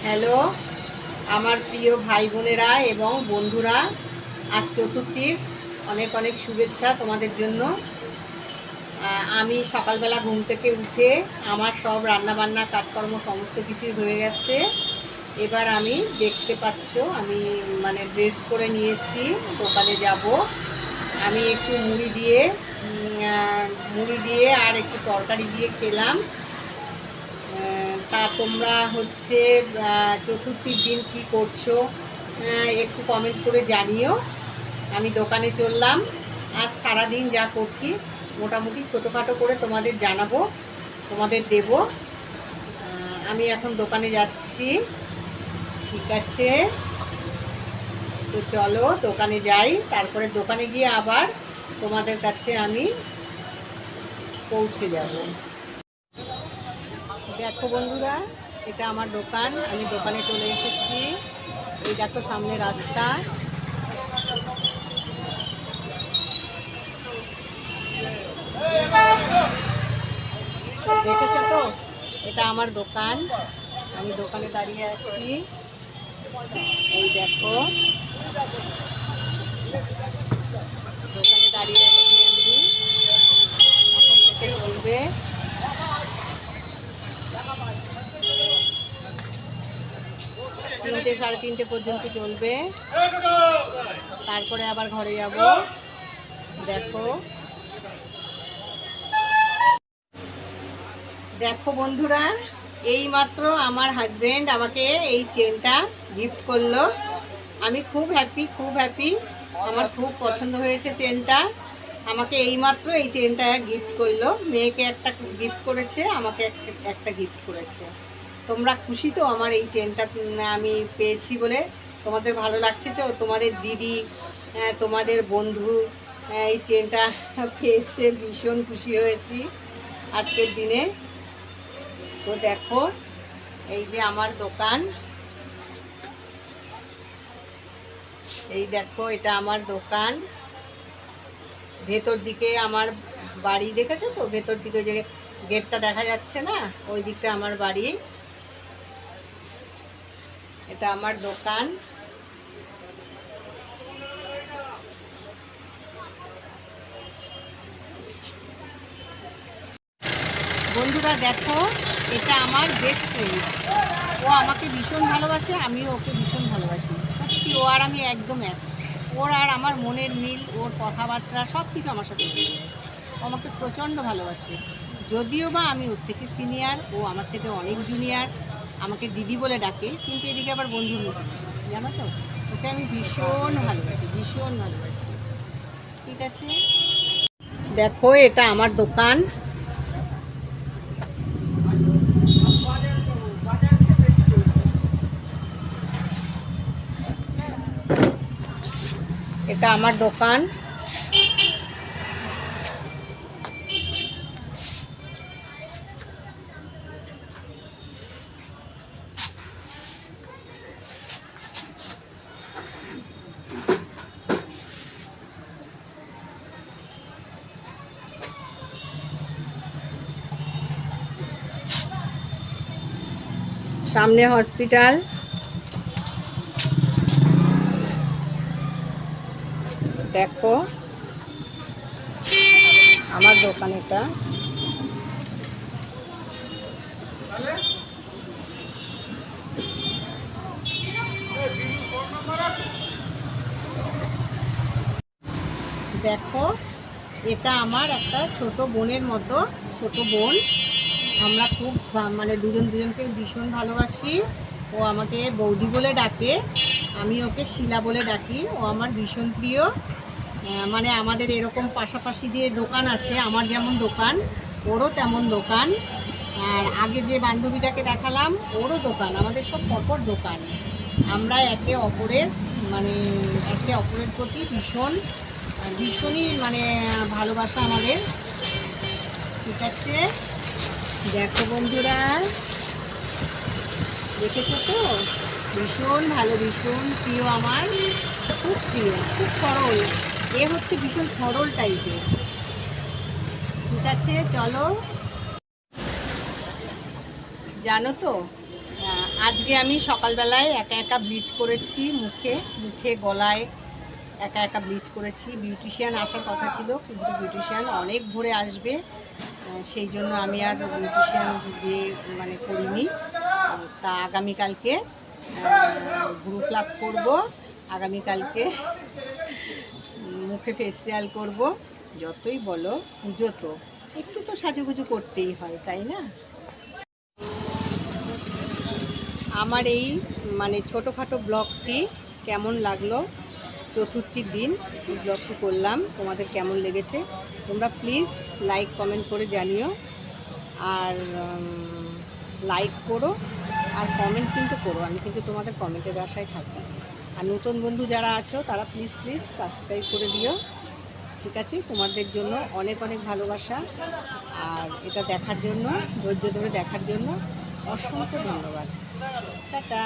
Hello আমার প্রিয় ভাই বোনেরা এবং বন্ধুরা, আজ চতুর্থীর অনেক অনেক শুভেচ্ছা তোমাদের জন্য। আমি সকালবেলা ঘুম থেকে উঠে আমার সব রান্নাবান্না কাজকর্ম সমস্ত কিছুই হয়ে গেছে। এবার আমি দেখতে পাচ্ছ আমি ড্রেস করে নিয়েছি, দোকানে যাব। আমি একটু মুড়ি দিয়ে আর একটু তরকারি দিয়ে খেলাম। তা তোমরা চতুর্থীর দিন কি করছো একটু কমেন্ট করে জানিও। আমি দোকানে চললাম, আজ সারাদিন যা করছি মোটামুটি ছোটোখাটো করে তোমাদের জানাবো, তোমাদের দেব। আমি এখন দোকানে যাচ্ছি, ঠিক আছে? তো চলো দোকানে যাই, তারপরে দোকানে গিয়ে আবার তোমাদের কাছে আমি পৌঁছে যাব। দেখো বন্ধুরা, এটা আমার দোকান, আমি দোকানে চলে এসেছি। এই দেখো সামনে রাস্তা, দেখেছো তো? এটা আমার দোকান, আমি দোকানে দাঁড়িয়ে আছি। এই দেখো দোকানে দাঁড়িয়ে আছি আমি, এখন থেকে চলবে। তিনটে সাড়ে তিনটে পর্যন্ত চলবে, তারপরে আবার ঘরে যাব। দেখো দেখো বন্ধুরা, এই মাত্র আমার হাজবেন্ড আমাকে এই চেনটা গিফট করলো। আমি খুব হ্যাপি, আমার খুব পছন্দ হয়েছে চেনটা। আমাকে এই মাত্র এই চেনটা গিফট করলো। মেয়েকে একটা গিফট করেছে, আমাকে একটা গিফট করেছে। তোমরা খুশি তো আমার এই চেনটা আমি পেয়েছি বলে? তোমাদের ভালো লাগছে তো? তোমাদের দিদি, তোমাদের বন্ধু এই চেনটা পেয়েছে, ভীষণ খুশি হয়েছি আজকের দিনে। তো দেখো এই যে আমার দোকান, এই দেখো এটা আমার দোকান। ভেতর দিকে আমার বাড়ি, দেখেছো তো? ভেতর দিকে যে গেটটা দেখা যাচ্ছে না, ওই দিকটা আমার বাড়ি। এটা আমার দোকান। বন্ধুরা দেখো, এটা আমার বেস্ট ফ্রেন্ড। ও আমাকে ভীষণ ভালোবাসে, আমিও ওকে ভীষণ ভালোবাসি। সত্যি ও আর আমি একদম এক। ওর আর আমার মনের মিল, ওর কথাবার্তা সব কিছু আমার সাথে মিলে যায়। ও আমাকে প্রচণ্ড ভালোবাসে, যদিও বা আমি ওর থেকে সিনিয়র, ও আমার থেকে অনেক জুনিয়র। আমাকে দিদি বলে ডাকে, কিন্তু এদিকে আবার বন্ধুর মতো বসে, জানো তো? ওকে আমি ভীষণ ভালোবাসি। ঠিক আছে, দেখো এটা আমার দোকান। এটা আমার দোকান। সামনে হসপিটাল। দেখো আমার দোকান এটা। দেখো এটা আমার একটা ছোট বোনের মতো, ছোট বোন। আমরা খুব দুজনকে ভীষণ ভালোবাসি। ও আমাকে বৌদি বলে ডাকে, আমি ওকে শিলা বলে ডাকি। ও আমার ভীষণ প্রিয়। আমাদের এরকম পাশাপাশি যে দোকান আছে, আমার যেমন দোকান ওরও তেমন দোকান। আর আগে যে বান্ধবীটাকে দেখালাম, ওরও দোকান। আমাদের সব পরপর দোকান। আমরা একে অপরের প্রতি ভীষণই ভালোবাসা আমাদের। ঠিক আছে, দেখো বন্ধুরা, দেখেছো তো? ভীষণ ভালো, ভীষণ প্রিয় আমার, খুব প্রিয়, খুব সরল। এ হচ্ছে ভীষণ সরল টাইপের। ঠিক আছে, চলো। জানো তো আজকে আমি সকালবেলায় একা একা ব্লিচ করেছি, মুখে গলায় একা একা ব্লিচ করেছি। বিউটিশিয়ান আসার কথা ছিল, কিন্তু বিউটিশিয়ান অনেক ভোরে আসবে, সেই জন্য আমি আর বিউটিশিয়ান দিয়ে মানে করিনি। তা আগামীকালকে গ্রুপ লাভ করবো, আগামীকালকে মুখে ফেসিয়াল করব। যতই বলো পুজো তো একটু তো সাজুগুজু করতেই হয়, তাই না? আমার এই মানে ছোটোখাটো ব্লগটি কেমন লাগলো, চতুর্থীর দিন এই ব্লগটি করলাম, তোমাদের কেমন লেগেছে তোমরা প্লিজ লাইক কমেন্ট করে জানিও। আর লাইক করো আর কমেন্ট কিন্তু করো, আমি কিন্তু তোমাদের কমেন্টের আশায় থাকি। আর নতুন বন্ধু যারা আছো তারা প্লিজ সাবস্ক্রাইব করে দিও, ঠিক আছে? তোমাদের জন্য অনেক অনেক ভালোবাসা। আর এটা দেখার জন্য, ধৈর্য ধরে দেখার জন্য অসংখ্য ধন্যবাদ। টাটা।